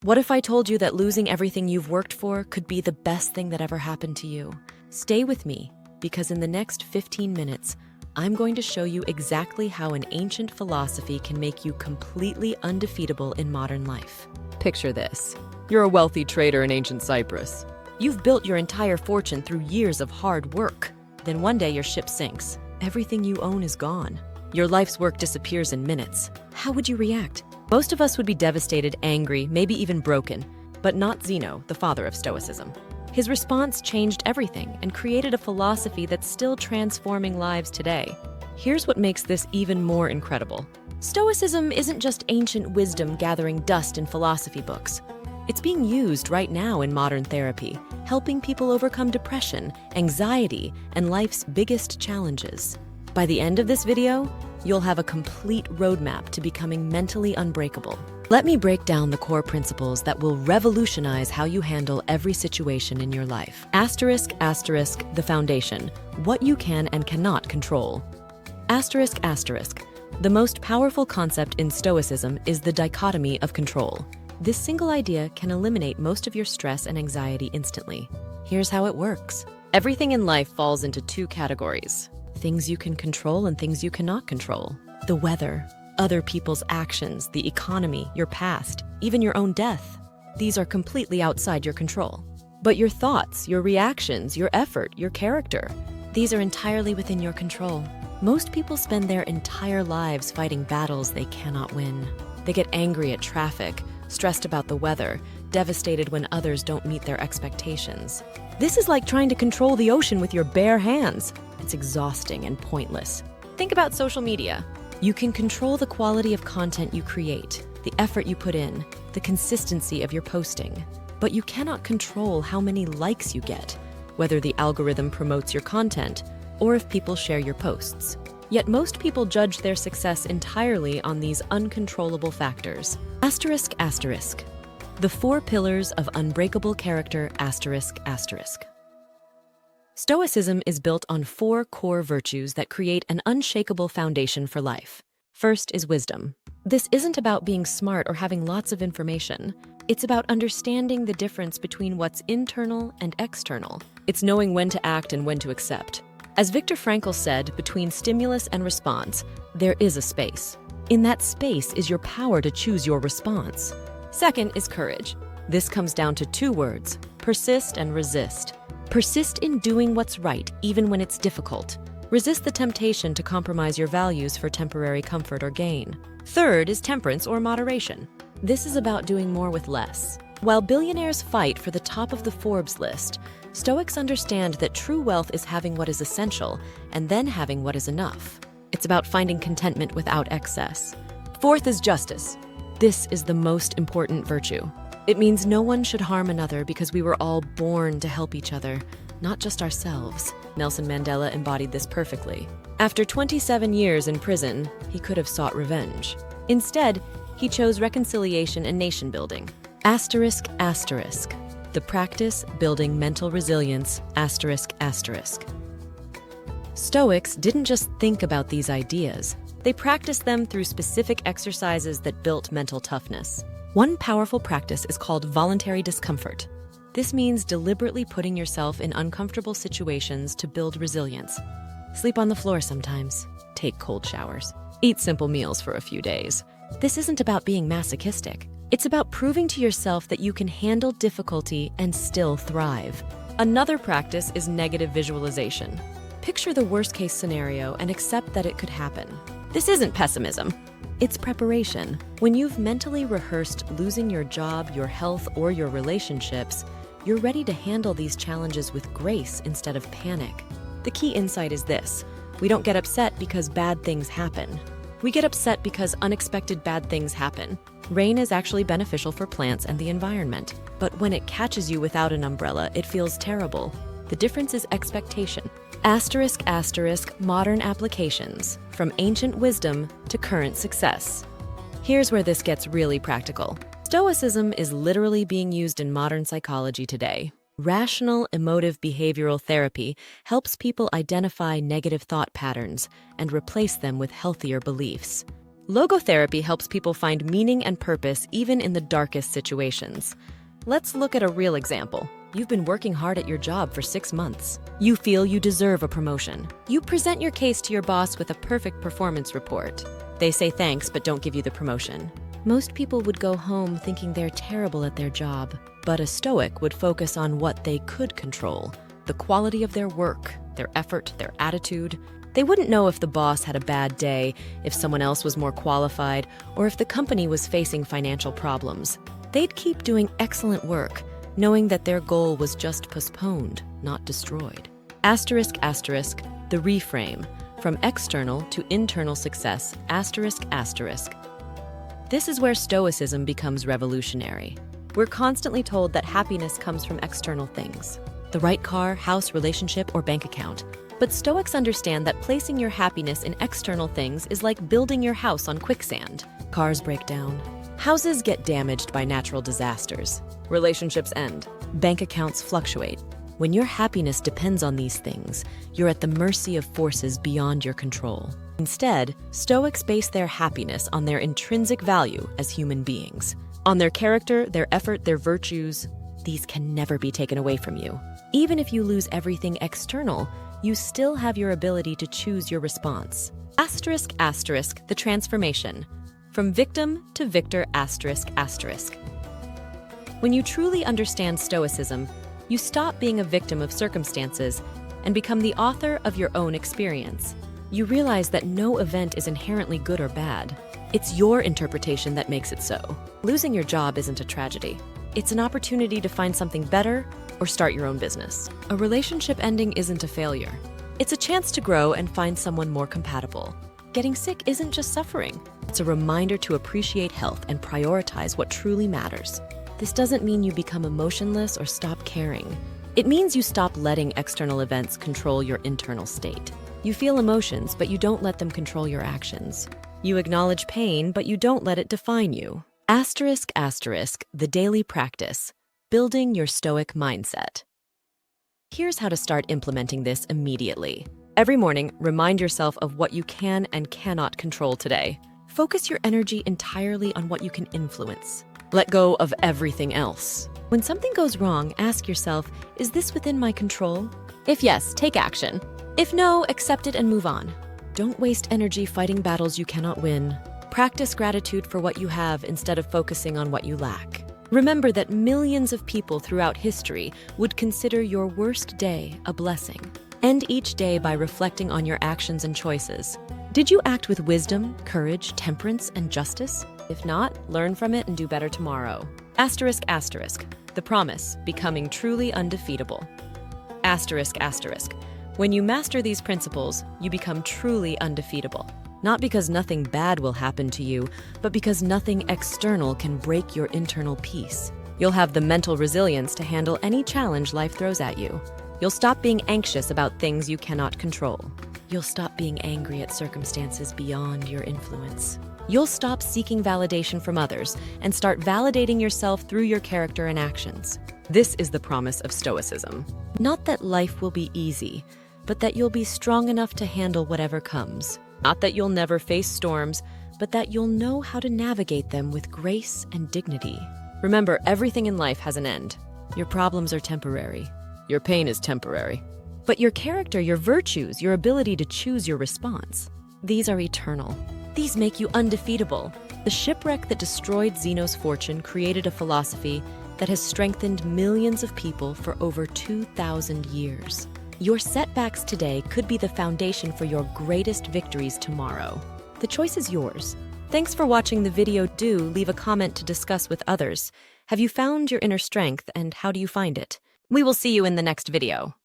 What if I told you that losing everything you've worked for could be the best thing that ever happened to you? Stay with me, because in the next 15 minutes, I'm going to show you exactly how an ancient philosophy can make you completely undefeatable in modern life. Picture this. You're a wealthy trader in ancient Cyprus. You've built your entire fortune through years of hard work. Then one day your ship sinks. Everything you own is gone. Your life's work disappears in minutes. How would you react? Most of us would be devastated, angry, maybe even broken, but not Zeno, the father of Stoicism. His response changed everything and created a philosophy that's still transforming lives today. Here's what makes this even more incredible. Stoicism isn't just ancient wisdom gathering dust in philosophy books. It's being used right now in modern therapy, helping people overcome depression, anxiety, and life's biggest challenges. By the end of this video, you'll have a complete roadmap to becoming mentally unbreakable. Let me break down the core principles that will revolutionize how you handle every situation in your life. Asterisk, asterisk, the foundation, what you can and cannot control. Asterisk, asterisk, the most powerful concept in Stoicism is the dichotomy of control. This single idea can eliminate most of your stress and anxiety instantly. Here's how it works. Everything in life falls into two categories: things you can control and things you cannot control. The weather, other people's actions, the economy, your past, even your own death. These are completely outside your control. But your thoughts, your reactions, your effort, your character, these are entirely within your control. Most people spend their entire lives fighting battles they cannot win. They get angry at traffic, stressed about the weather, devastated when others don't meet their expectations. This is like trying to control the ocean with your bare hands. It's exhausting and pointless. Think about social media. You can control the quality of content you create, the effort you put in, the consistency of your posting. But you cannot control how many likes you get, whether the algorithm promotes your content, or if people share your posts. Yet most people judge their success entirely on these uncontrollable factors. Asterisk, asterisk. The 4 pillars of unbreakable character, asterisk, asterisk. Stoicism is built on 4 core virtues that create an unshakable foundation for life. First is wisdom. This isn't about being smart or having lots of information. It's about understanding the difference between what's internal and external. It's knowing when to act and when to accept. As Viktor Frankl said, between stimulus and response, there is a space. In that space is your power to choose your response. Second is courage. This comes down to 2 words: persist and resist. Persist in doing what's right, even when it's difficult. Resist the temptation to compromise your values for temporary comfort or gain. Third is temperance or moderation. This is about doing more with less. While billionaires fight for the top of the Forbes list, Stoics understand that true wealth is having what is essential and then having what is enough. It's about finding contentment without excess. Fourth is justice. This is the most important virtue. It means no one should harm another because we were all born to help each other, not just ourselves. Nelson Mandela embodied this perfectly. After 27 years in prison, he could have sought revenge. Instead, he chose reconciliation and nation building. Asterisk, asterisk. The practice building mental resilience, asterisk, asterisk. Stoics didn't just think about these ideas. They practiced them through specific exercises that built mental toughness. One powerful practice is called voluntary discomfort. This means deliberately putting yourself in uncomfortable situations to build resilience. Sleep on the floor sometimes. Take cold showers. Eat simple meals for a few days. This isn't about being masochistic. It's about proving to yourself that you can handle difficulty and still thrive. Another practice is negative visualization. Picture the worst-case scenario and accept that it could happen. This isn't pessimism. It's preparation. When you've mentally rehearsed losing your job, your health, or your relationships, you're ready to handle these challenges with grace instead of panic. The key insight is this: we don't get upset because bad things happen. We get upset because unexpected bad things happen. Rain is actually beneficial for plants and the environment, but when it catches you without an umbrella, it feels terrible. The difference is expectation. Asterisk, asterisk, modern applications, from ancient wisdom to current success. Here's where this gets really practical. Stoicism is literally being used in modern psychology today. Rational emotive behavioral therapy helps people identify negative thought patterns and replace them with healthier beliefs. Logotherapy helps people find meaning and purpose even in the darkest situations. Let's look at a real example. You've been working hard at your job for 6 months. You feel you deserve a promotion. You present your case to your boss with a perfect performance report. They say thanks but don't give you the promotion. Most people would go home thinking they're terrible at their job, but a Stoic would focus on what they could control, the quality of their work, their effort, their attitude. They wouldn't know if the boss had a bad day, if someone else was more qualified, or if the company was facing financial problems. They'd keep doing excellent work, knowing that their goal was just postponed, not destroyed. Asterisk, asterisk, the reframe, from external to internal success, asterisk, asterisk. This is where Stoicism becomes revolutionary. We're constantly told that happiness comes from external things, the right car, house, relationship, or bank account. But Stoics understand that placing your happiness in external things is like building your house on quicksand. Cars break down. Houses get damaged by natural disasters. Relationships end. Bank accounts fluctuate. When your happiness depends on these things, you're at the mercy of forces beyond your control. Instead, Stoics base their happiness on their intrinsic value as human beings. On their character, their effort, their virtues. These can never be taken away from you. Even if you lose everything external, you still have your ability to choose your response. Asterisk, asterisk, the transformation. From victim to victor, asterisk, asterisk. When you truly understand Stoicism, you stop being a victim of circumstances and become the author of your own experience. You realize that no event is inherently good or bad. It's your interpretation that makes it so. Losing your job isn't a tragedy. It's an opportunity to find something better or start your own business. A relationship ending isn't a failure. It's a chance to grow and find someone more compatible. Getting sick isn't just suffering. It's a reminder to appreciate health and prioritize what truly matters. This doesn't mean you become emotionless or stop caring. It means you stop letting external events control your internal state. You feel emotions, but you don't let them control your actions. You acknowledge pain, but you don't let it define you. Asterisk, asterisk, the daily practice, building your Stoic mindset. Here's how to start implementing this immediately. Every morning, remind yourself of what you can and cannot control today. Focus your energy entirely on what you can influence. Let go of everything else. When something goes wrong, ask yourself, is this within my control? If yes, take action. If no, accept it and move on. Don't waste energy fighting battles you cannot win. Practice gratitude for what you have instead of focusing on what you lack. Remember that millions of people throughout history would consider your worst day a blessing. End each day by reflecting on your actions and choices. Did you act with wisdom, courage, temperance, and justice? If not, learn from it and do better tomorrow. Asterisk, asterisk, the promise, becoming truly undefeatable. Asterisk, asterisk. When you master these principles, you become truly undefeatable. Not because nothing bad will happen to you, but because nothing external can break your internal peace. You'll have the mental resilience to handle any challenge life throws at you. You'll stop being anxious about things you cannot control. You'll stop being angry at circumstances beyond your influence. You'll stop seeking validation from others and start validating yourself through your character and actions. This is the promise of Stoicism. Not that life will be easy, but that you'll be strong enough to handle whatever comes. Not that you'll never face storms, but that you'll know how to navigate them with grace and dignity. Remember, everything in life has an end. Your problems are temporary. Your pain is temporary. But your character, your virtues, your ability to choose your response, these are eternal. These make you undefeatable. The shipwreck that destroyed Zeno's fortune created a philosophy that has strengthened millions of people for over 2,000 years. Your setbacks today could be the foundation for your greatest victories tomorrow. The choice is yours. Thanks for watching the video. Do leave a comment to discuss with others. Have you found your inner strength, and how do you find it? We will see you in the next video.